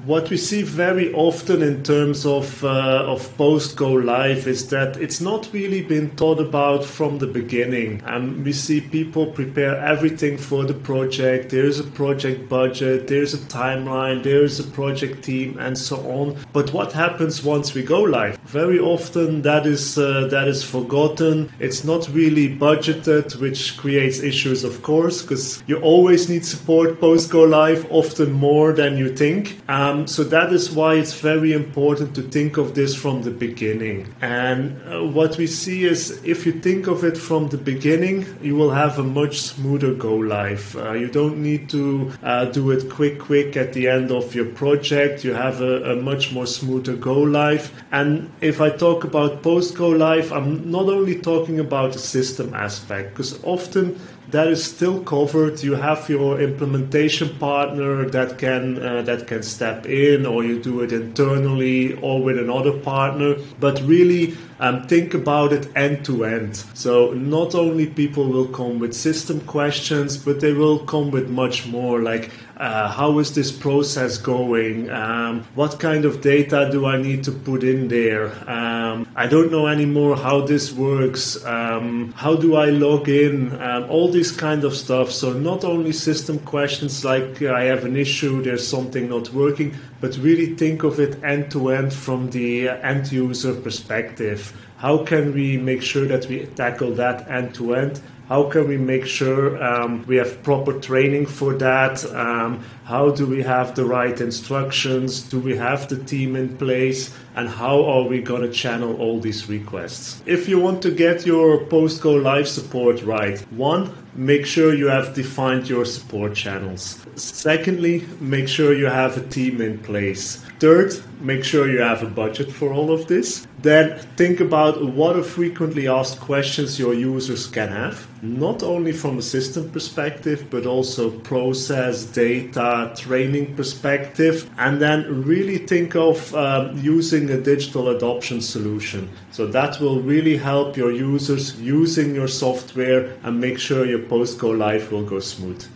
What we see very often in terms of post-go live is that it's not really been thought about from the beginning. We see people prepare everything for the project. There's a project budget, there's a timeline, there's a project team, and so on. But what happens once we go live? Very often that is forgotten. It's not really budgeted, which creates issues, of course, because you always need support post-go live, often more than you think. So that is why it's very important to think of this from the beginning. And what we see is if you think of it from the beginning, you will have a much smoother go live. You don't need to do it quick at the end of your project. You have a much more smoother go live. And if I talk about post go live, I'm not only talking about the system aspect, because often that is still covered. You have your implementation partner that can step in, or you do it internally or with another partner. But really think about it end to end. So not only people will come with system questions, but they will come with much more, like how is this process going? What kind of data do I need to put in there? I don't know anymore how this works. How do I log in? All this kind of stuff. So not only system questions like I have an issue, there's something not working, but really think of it end to end from the end user perspective. How can we make sure that we tackle that end to end? How can we make sure we have proper training for that? How do we have the right instructions? Do we have the team in place? And how are we going to channel all these requests? If you want to get your post-go live support right, one, make sure you have defined your support channels. Secondly, make sure you have a team in place. Third, make sure you have a budget for all of this. Then think about what are frequently asked questions your users can have, not only from a system perspective, but also process, data, training perspective. And then really think of using a digital adoption solution. So that will really help your users using your software and make sure your post-go live will go smooth.